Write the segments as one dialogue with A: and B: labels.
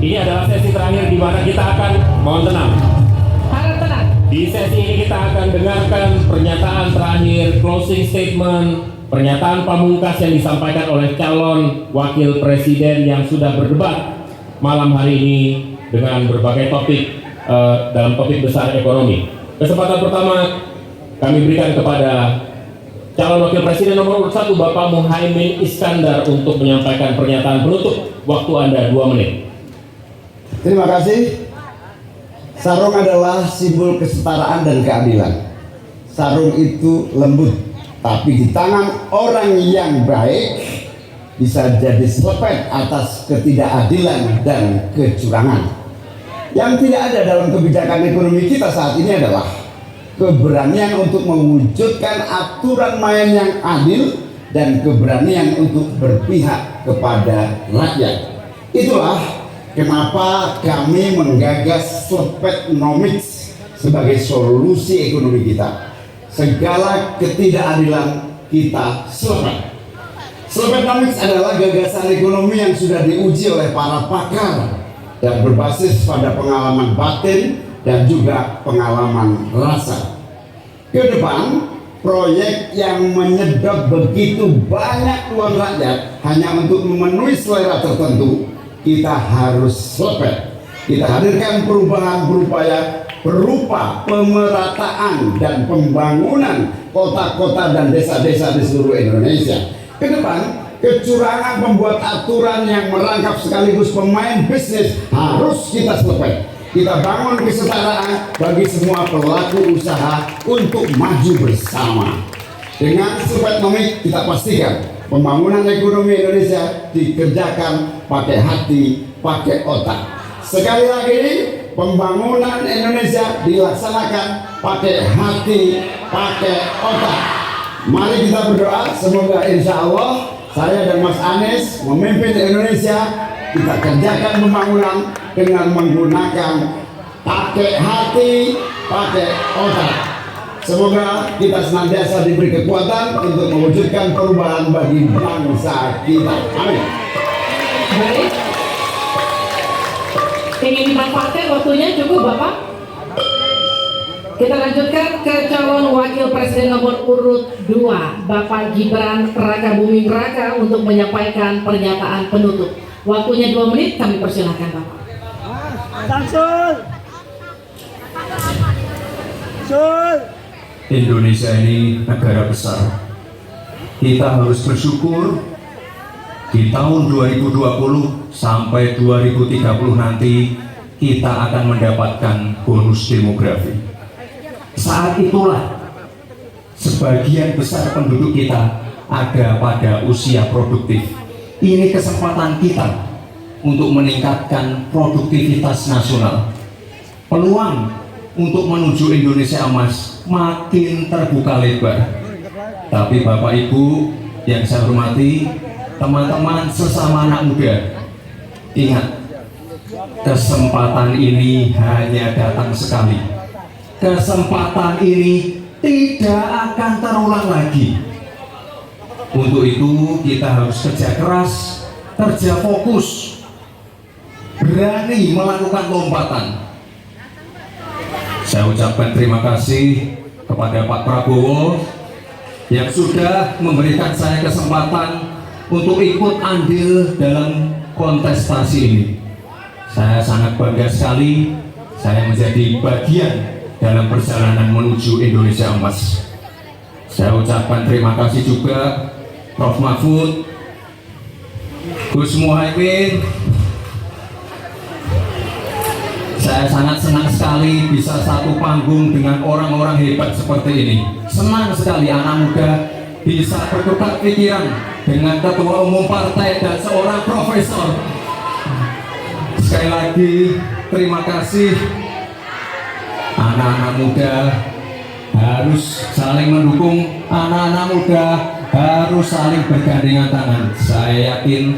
A: Ini adalah sesi terakhir di mana kita akan, mohon tenang.
B: Harap tenang.
A: Di sesi ini kita akan dengarkan pernyataan terakhir, closing statement, pernyataan pamungkas yang disampaikan oleh calon wakil presiden yang sudah berdebat malam hari ini dengan berbagai topik dalam topik besar ekonomi. Kesempatan pertama kami berikan kepada calon wakil presiden nomor urut 1 Bapak Muhaimin Iskandar untuk menyampaikan pernyataan penutup. Waktu Anda 2 menit.
C: Terima kasih. Sarung adalah simbol kesetaraan dan keadilan. Sarung itu lembut, tapi di tangan orang yang baik bisa jadi selepet atas ketidakadilan dan kecurangan. Yang tidak ada dalam kebijakan ekonomi kita saat ini adalah keberanian untuk mewujudkan aturan main yang adil dan keberanian untuk berpihak kepada rakyat. Itulah kenapa kami menggagas Slepetnomics sebagai solusi ekonomi kita. Segala ketidakadilan kita selepet. Slepetnomics adalah gagasan ekonomi yang sudah diuji oleh para pakar dan berbasis pada pengalaman batin dan juga pengalaman rasa. Ke depan, proyek yang menyedot begitu banyak uang rakyat hanya untuk memenuhi selera tertentu, kita harus selepet. Kita hadirkan perubahan berupa pemerataan dan pembangunan kota-kota dan desa-desa di seluruh Indonesia. Ke depan, kecurangan pembuat aturan yang merangkap sekaligus pemain bisnis harus kita selepet. Kita bangun kesetaraan bagi semua pelaku usaha untuk maju bersama. Dengan Slepetnomics kita pastikan pembangunan ekonomi Indonesia dikerjakan pakai hati, pakai otak. Sekali lagi, pembangunan Indonesia dilaksanakan pakai hati, pakai otak. Mari kita berdoa, semoga insya Allah saya dan Mas Anies memimpin Indonesia, kita kerjakan pembangunan dengan menggunakan pakai hati, pakai otak. Semoga kita senantiasa diberi kekuatan untuk mewujudkan perubahan bagi bangsa kita. Amin.
B: Baik. Ingin dimanfaatkan waktunya cukup Bapak? Kita lanjutkan ke calon wakil presiden nomor urut 2 Bapak Gibran Raka Buming Raka untuk menyampaikan pernyataan penutup. Waktunya 2 menit, kami persilahkan Bapak.
D: Indonesia ini negara besar. Kita harus bersyukur di tahun 2020 sampai 2030 nanti kita akan mendapatkan bonus demografi. Saat itulah sebagian besar penduduk kita ada pada usia produktif. Ini kesempatan kita untuk meningkatkan produktivitas nasional. Peluang untuk menuju Indonesia emas makin terbuka lebar. Tapi Bapak Ibu yang saya hormati, teman-teman sesama anak muda, ingat, kesempatan ini hanya datang sekali. Kesempatan ini tidak akan terulang lagi. Untuk itu kita harus kerja keras, kerja fokus, berani melakukan lompatan. Saya ucapkan terima kasih kepada Pak Prabowo yang sudah memberikan saya kesempatan untuk ikut andil dalam kontestasi ini. Saya sangat bangga sekali saya menjadi bagian dalam perjalanan menuju Indonesia emas. Saya ucapkan terima kasih juga Prof. Mahfud, Gus Muhaimin. Saya sangat senang sekali bisa satu panggung dengan orang-orang hebat seperti ini. Senang sekali anak muda bisa bertukar pikiran dengan ketua umum partai dan seorang profesor. Sekali lagi terima kasih. Anak-anak muda harus saling mendukung, anak-anak muda harus saling bergandengan tangan. Saya yakin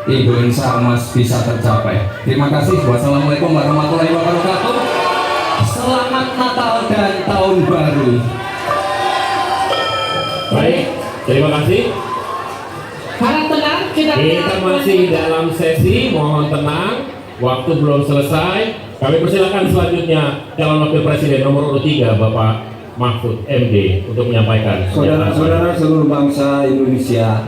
D: Indonesia emas bisa tercapai. Terima kasih. Wassalamualaikum warahmatullahi wabarakatuh. Selamat Natal dan Tahun Baru.
A: Baik, terima kasih.
B: Harap tenang, kita
A: Kita masih dalam sesi, mohon tenang. Waktu belum selesai. Kami persilakan selanjutnya calon wakil presiden nomor urut 3 Bapak Mahfud MD untuk menyampaikan.
E: Saudara-saudara seluruh bangsa Indonesia,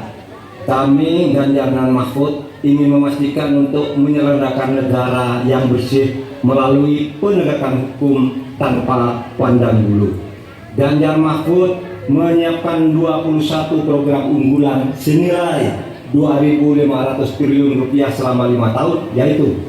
E: kami Ganjar dan Mahfud ingin memastikan untuk menyelenggarakan negara yang bersih melalui penegakan hukum tanpa pandang bulu. Ganjar Mahfud menyiapkan 21 program unggulan senilai 2.500 triliun rupiah selama 5 tahun, yaitu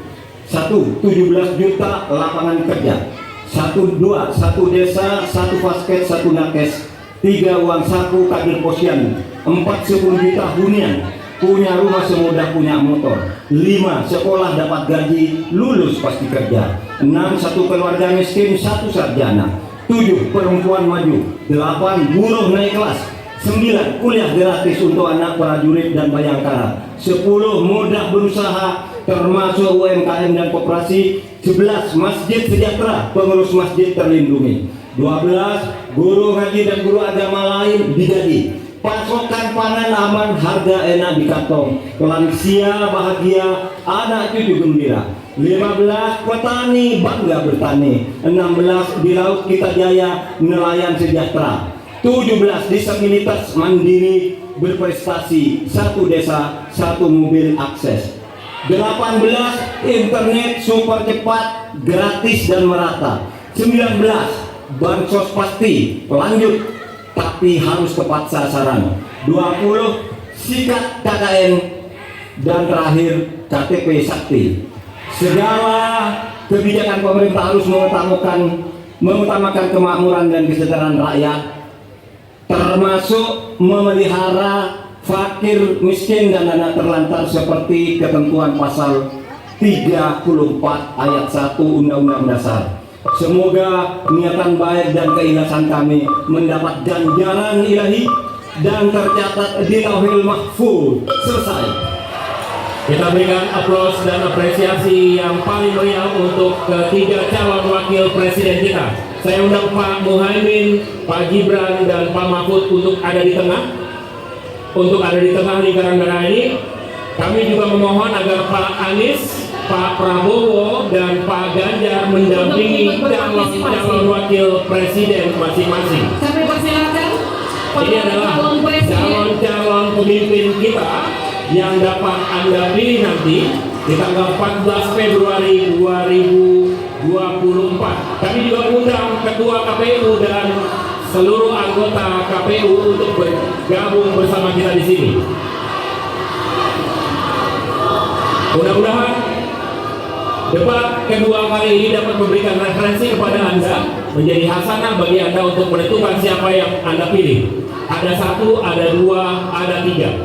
E: 1. 17 juta lapangan kerja, 1 desa, 1 basket, 1 nakes, 3 uang saku kader posyandu, 4 10 juta hunian, punya rumah semudah punya motor, 5 sekolah dapat gaji, lulus pasti kerja, 6 1 keluarga miskin, 1 sarjana, 7 perempuan maju, 8 buruh naik kelas, 9 kuliah gratis untuk anak prajurit dan bayangkara, 10 mudah berusaha termasuk UMKM dan koperasi, 11 masjid sejahtera, pengurus masjid terlindungi, 12 guru ngaji dan guru agama lain digaji, pasokan pangan aman, harga enak di kantong, lansia bahagia, anak cucu gembira, 15 petani bangga bertani, 16 di laut kita jaya, nelayan sejahtera, 17 disabilitas mandiri berprestasi, 1 desa 1 mobil akses, 18 internet super cepat gratis dan merata, 19 bansos pasti lanjut tapi harus tepat sasaran, 20 sikat KKN, dan terakhir KTP Sakti. Segala kebijakan pemerintah harus mengutamakan kemakmuran dan kesejahteraan rakyat, termasuk memelihara fakir, miskin, dan anak terlantar seperti ketentuan pasal 34 ayat 1 Undang-Undang Dasar. Semoga niatan baik dan keikhlasan kami mendapat ganjaran ilahi dan tercatat di Lauhil Mahfuz. Selesai.
A: Kita berikan aplaus dan apresiasi yang paling meriah untuk ketiga calon wakil presiden kita. Saya undang Pak Muhaimin, Pak Gibran, dan Pak Mahfud untuk ada di tengah. Untuk ada di tengah lingkaran merah ini. Kami juga memohon agar Pak Anies, Pak Prabowo, dan Pak Ganjar mendampingi calon wakil presiden masing-masing.
B: Kami persilakan
A: Ini adalah calon-calon pemimpin kita yang dapat Anda pilih nanti di tanggal 14 Februari 2024. Kami juga undang Ketua KPU dan seluruh anggota KPU untuk bergabung bersama kita di sini. Mudah-mudahan debat kedua kali ini dapat memberikan referensi kepada Anda, menjadi hasanah bagi Anda untuk menentukan siapa yang Anda pilih. Ada 1, ada 2, ada 3.